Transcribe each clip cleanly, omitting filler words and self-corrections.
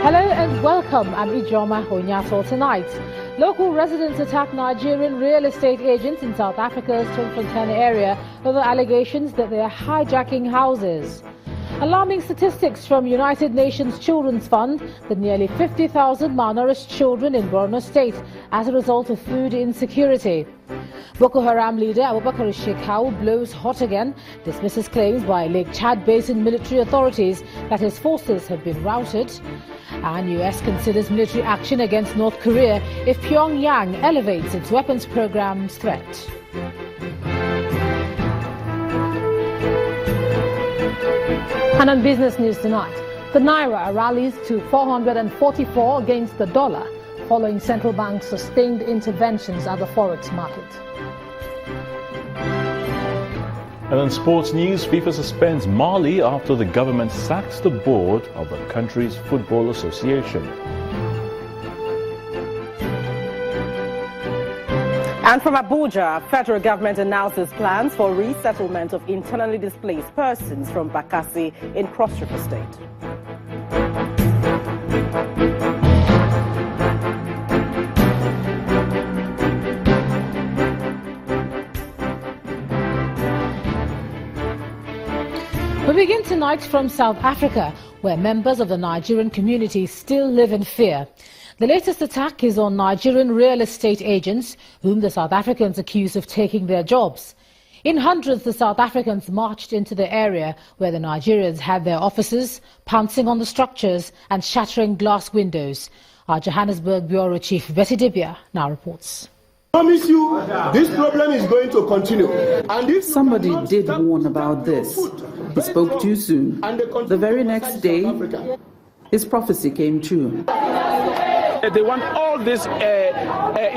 Hello and welcome. I'm Ijoma Onyaso. Tonight, local residents attack Nigerian real estate agents in South Africa's Turffontein area over allegations that they are hijacking houses. Alarming statistics from United Nations Children's Fund that nearly 50,000 malnourished children in Borno State as a result of food insecurity. Boko Haram leader Abubakar Shekau blows hot again, dismisses claims by Lake Chad Basin military authorities that his forces have been routed. And US considers military action against North Korea if Pyongyang elevates its weapons program's threat. And on business news tonight, the Naira rallies to 444 against the dollar following central bank's sustained interventions at the forex market. And in sports news, FIFA suspends Mali after the government sacks the board of the country's football association. And from Abuja, federal government announces plans for resettlement of internally displaced persons from Bakassi in Cross River State. We begin tonight from South Africa, where members of the Nigerian community still live in fear. The latest attack is on Nigerian real estate agents, whom the South Africans accuse of taking their jobs. In hundreds, the South Africans marched into the area where the Nigerians had their offices, pouncing on the structures and shattering glass windows. Our Johannesburg Bureau Chief Betty Dibia now reports. I promise you, this problem is going to continue. And if somebody did warn about this, he spoke too soon. The very next day, his prophecy came true. They want all these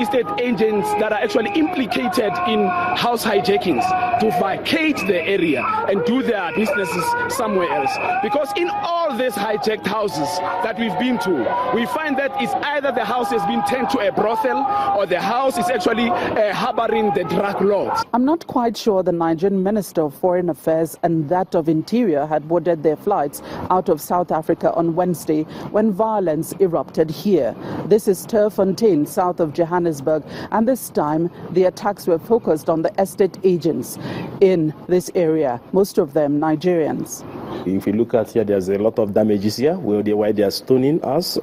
estate agents that are actually implicated in house hijackings to vacate the area and do their businesses somewhere else. Because in all these hijacked houses that we've been to, we find that it's either the house has been turned to a brothel or the house is actually harboring the drug lords. I'm not quite sure the Nigerian Minister of Foreign Affairs and that of Interior had boarded their flights out of South Africa on Wednesday when violence erupted here. This is Turffontein, south of Johannesburg, and this time the attacks were focused on the estate agents in this area, most of them Nigerians. If you look at here, there's a lot of damages here, why they are stoning us,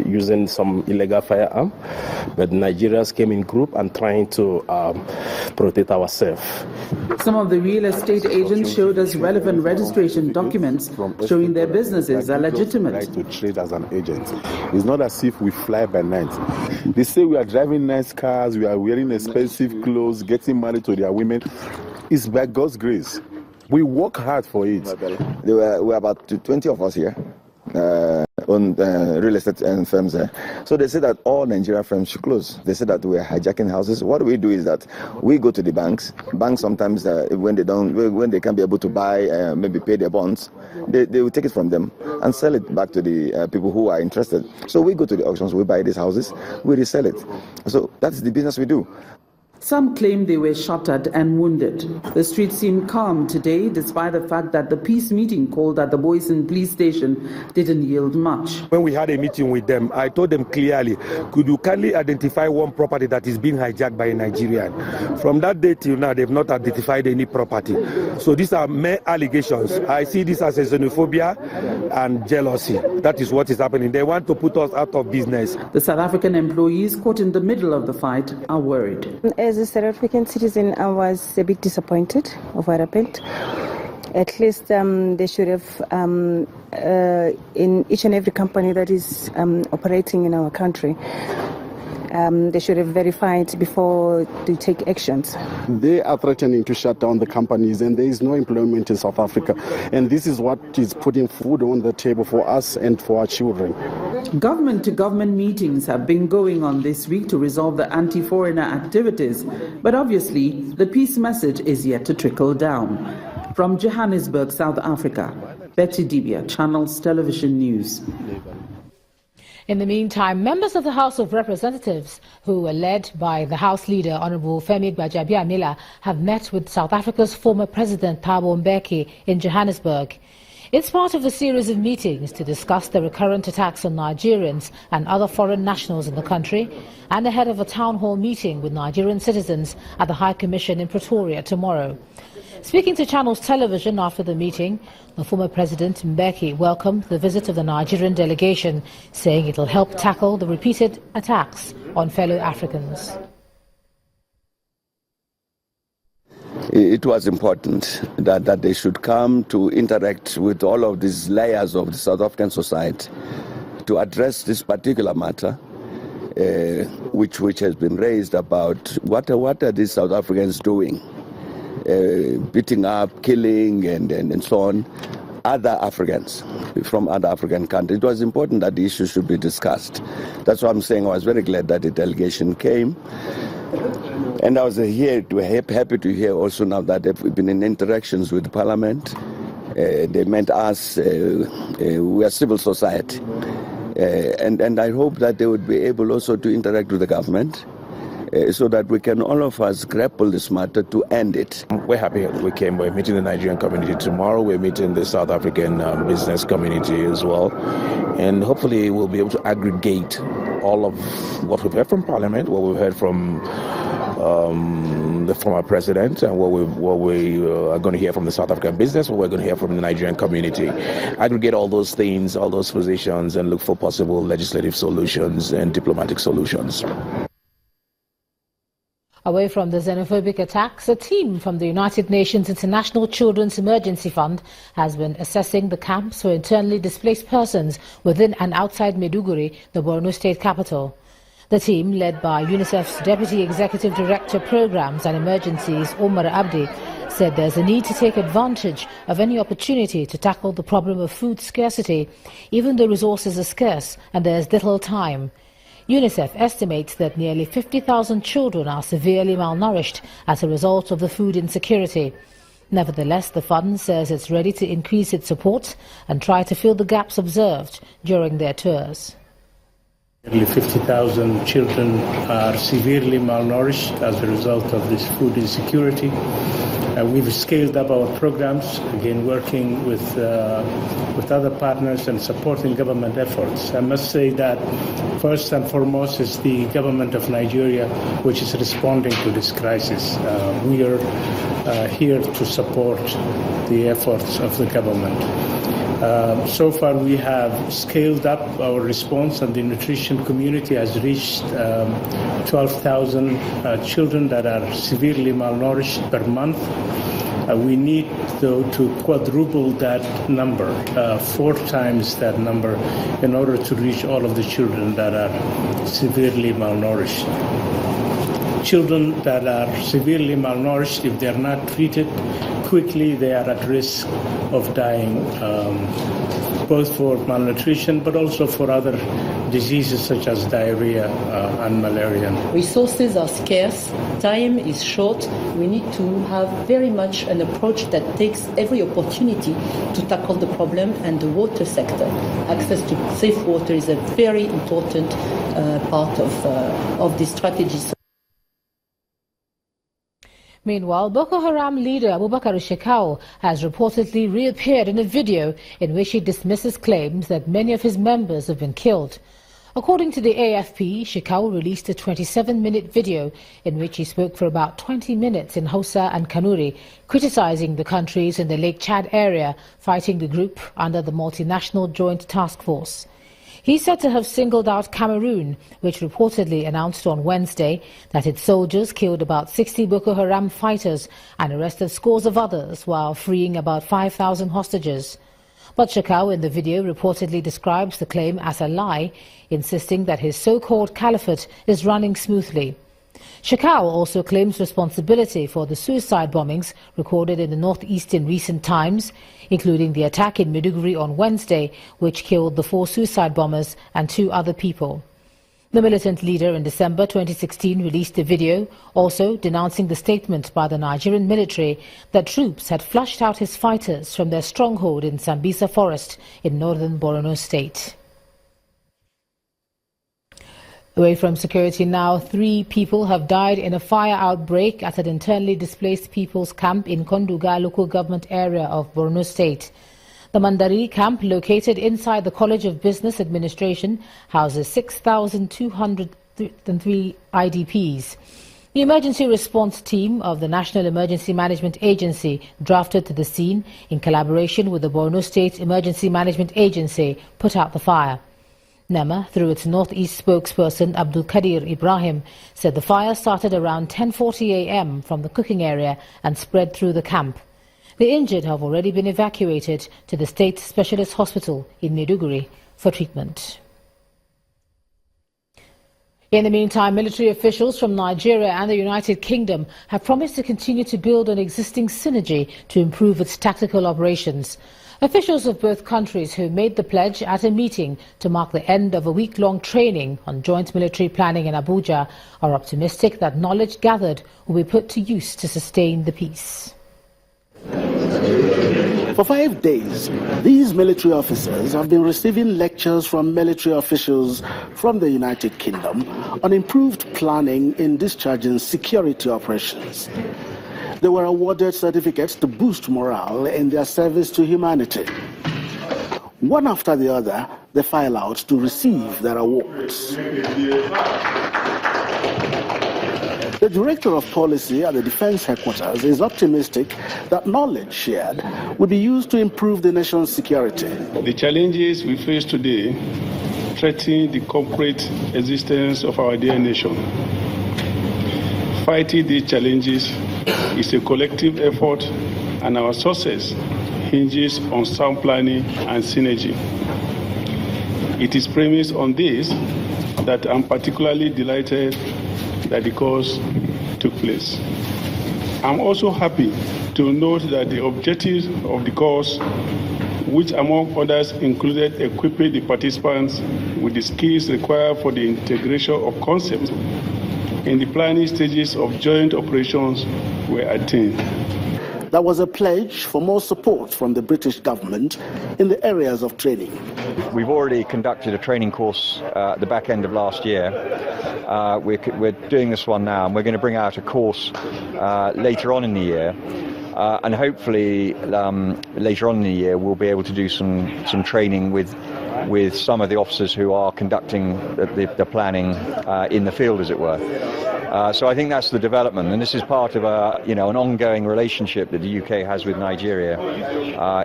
using some illegal firearm. But Nigerians came in group and trying to protect ourselves. Some of the real estate agents showed us relevant registration documents showing their businesses are legitimate. To trade as an agent. It's not as if we fly by night. They say we are driving nice cars, we are wearing expensive clothes, getting married to their women. It's by God's grace. We work hard for it. There were about 20 of us here. On real estate and firms there. So they say that all Nigerian firms should close. They say that we are hijacking houses. What we do is that we go to the banks. Banks sometimes when they can't be able to buy, maybe pay their bonds, they will take it from them and sell it back to the people who are interested. So we go to the auctions, we buy these houses, we resell it. So that's the business we do. Some claim they were shot and wounded. The streets seemed calm today, despite the fact that the peace meeting called at the Boyson police station didn't yield much. When we had a meeting with them, I told them clearly, could you kindly identify one property that is being hijacked by a Nigerian? From that day till now, they've not identified any property. So these are mere allegations. I see this as a xenophobia and jealousy. That is what is happening. They want to put us out of business. The South African employees caught in the middle of the fight are worried. As a South African citizen, I was a bit disappointed of what happened. At least they should have, in each and every company that is operating in our country, they should have verified before they take actions. They are threatening to shut down the companies, and there is no employment in South Africa. And this is what is putting food on the table for us and for our children. Government-to-government meetings have been going on this week to resolve the anti-foreigner activities, but obviously the peace message is yet to trickle down. From Johannesburg, South Africa, Betty Dibia, Channels Television News. In the meantime, members of the House of Representatives, who were led by the House Leader, Honorable Femi Gbajabiamila, have met with South Africa's former President Thabo Mbeki in Johannesburg. It's part of a series of meetings to discuss the recurrent attacks on Nigerians and other foreign nationals in the country, and ahead of a town hall meeting with Nigerian citizens at the High Commission in Pretoria tomorrow. Speaking to Channels Television after the meeting, the former President Mbeki welcomed the visit of the Nigerian delegation, saying it will help tackle the repeated attacks on fellow Africans. It was important that they should come to interact with all of these layers of the South African society to address this particular matter, which has been raised about what are these South Africans doing, beating up, killing, and so on, other Africans from other African countries. It was important that the issue should be discussed. That's why I'm saying I was very glad that the delegation came. And I was happy to hear also now that they've been in interactions with the Parliament. They meant us, we are civil society. And I hope that they would be able also to interact with the government so that we can, all of us, grapple this matter to end it. We're happy we came. We're meeting the Nigerian community tomorrow. We're meeting the South African business community as well. And hopefully we'll be able to aggregate all of what we've heard from Parliament, what we've heard from the former president, and what we are going to hear from the South African business, what we're going to hear from the Nigerian community. Aggregate all those things, all those positions, and look for possible legislative solutions and diplomatic solutions. Away from the xenophobic attacks, a team from the United Nations International Children's Emergency Fund has been assessing the camps for internally displaced persons within and outside Maiduguri, the Borno state capital. The team, led by UNICEF's Deputy Executive Director Programs and Emergencies, Omar Abdi, said there's a need to take advantage of any opportunity to tackle the problem of food scarcity, even though resources are scarce and there's little time. UNICEF estimates that nearly 50,000 children are severely malnourished as a result of the food insecurity. Nevertheless, the fund says it's ready to increase its support and try to fill the gaps observed during their tours. Nearly 50,000 children are severely malnourished as a result of this food insecurity. We've scaled up our programs, again working with other partners and supporting government efforts. I must say that first and foremost is the government of Nigeria, which is responding to this crisis. We are here to support the efforts of the government. So far we have scaled up our response, and the nutrition community has reached 12,000 children that are severely malnourished per month. We need, though, to quadruple that number, 4 times that number, in order to reach all of the children that are severely malnourished. Children that are severely malnourished, if they are not treated quickly, they are at risk of dying, both for malnutrition but also for other diseases such as diarrhea and malaria. Resources are scarce, time is short. We need to have very much an approach that takes every opportunity to tackle the problem, and the water sector. Access to safe water is a very important part of this strategy. Meanwhile, Boko Haram leader Abubakar Shekau has reportedly reappeared in a video in which he dismisses claims that many of his members have been killed. According to the AFP, Shekau released a 27-minute video in which he spoke for about 20 minutes in Hausa and Kanuri, criticizing the countries in the Lake Chad area fighting the group under the multinational Joint Task Force. He's said to have singled out Cameroon, which reportedly announced on Wednesday that its soldiers killed about 60 Boko Haram fighters and arrested scores of others while freeing about 5,000 hostages. But Shekau in the video reportedly describes the claim as a lie, insisting that his so-called caliphate is running smoothly. Shekau also claims responsibility for the suicide bombings recorded in the northeast in recent times, including the attack in Maiduguri on Wednesday, which killed the 4 suicide bombers and 2 other people. The militant leader in December 2016 released a video also denouncing the statement by the Nigerian military that troops had flushed out his fighters from their stronghold in Sambisa Forest in northern Borno state. Away from security now, 3 people have died in a fire outbreak at an internally displaced people's camp in Konduga local government area of Borno state. The Mandari camp, located inside the College of Business Administration, houses 6,203 IDPs. The emergency response team of the National Emergency Management Agency drafted to the scene in collaboration with the Borno State Emergency Management Agency put out the fire. NEMA, through its Northeast spokesperson Abdul Kadir Ibrahim, said the fire started around 10:40 a.m. from the cooking area and spread through the camp. The injured have already been evacuated to the State Specialist Hospital in Maiduguri for treatment. In the meantime, military officials from Nigeria and the United Kingdom have promised to continue to build on existing synergy to improve its tactical operations. Officials of both countries who made the pledge at a meeting to mark the end of a week-long training on joint military planning in Abuja are optimistic that knowledge gathered will be put to use to sustain the peace. For 5 days, these military officers have been receiving lectures from military officials from the United Kingdom on improved planning in discharging security operations. They were awarded certificates to boost morale in their service to humanity. One after the other, they file out to receive their awards. The Director of Policy at the Defense Headquarters is optimistic that knowledge shared will be used to improve the nation's security. The challenges we face today threaten the corporate existence of our dear nation. Fighting these challenges is a collective effort, and our success hinges on sound planning and synergy. It is premised on this that I'm particularly delighted that the course took place. I'm also happy to note that the objectives of the course, which among others included equipping the participants with the skills required for the integration of concepts in the planning stages of joint operations, were attained. There was a pledge for more support from the British government in the areas of training. We've already conducted a training course at the back end of last year. We're doing this one now, and we're going to bring out a course later on in the year. And hopefully later on in the year we'll be able to do some training with some of the officers who are conducting the planning in the field, as it were. So I think that's the development, and this is part of an ongoing relationship that the UK has with Nigeria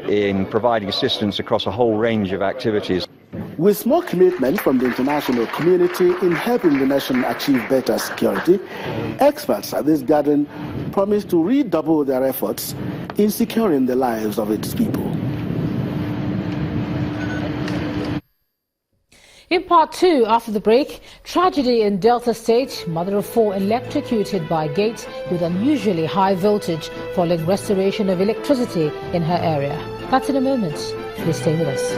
in providing assistance across a whole range of activities. With more commitment from the international community in helping the nation achieve better security, experts at this gathering promise to redouble their efforts in securing the lives of its people. In part two, after the break, tragedy in Delta State, mother of 4 electrocuted by gate with unusually high voltage following restoration of electricity in her area. That's in a moment. Please stay with us.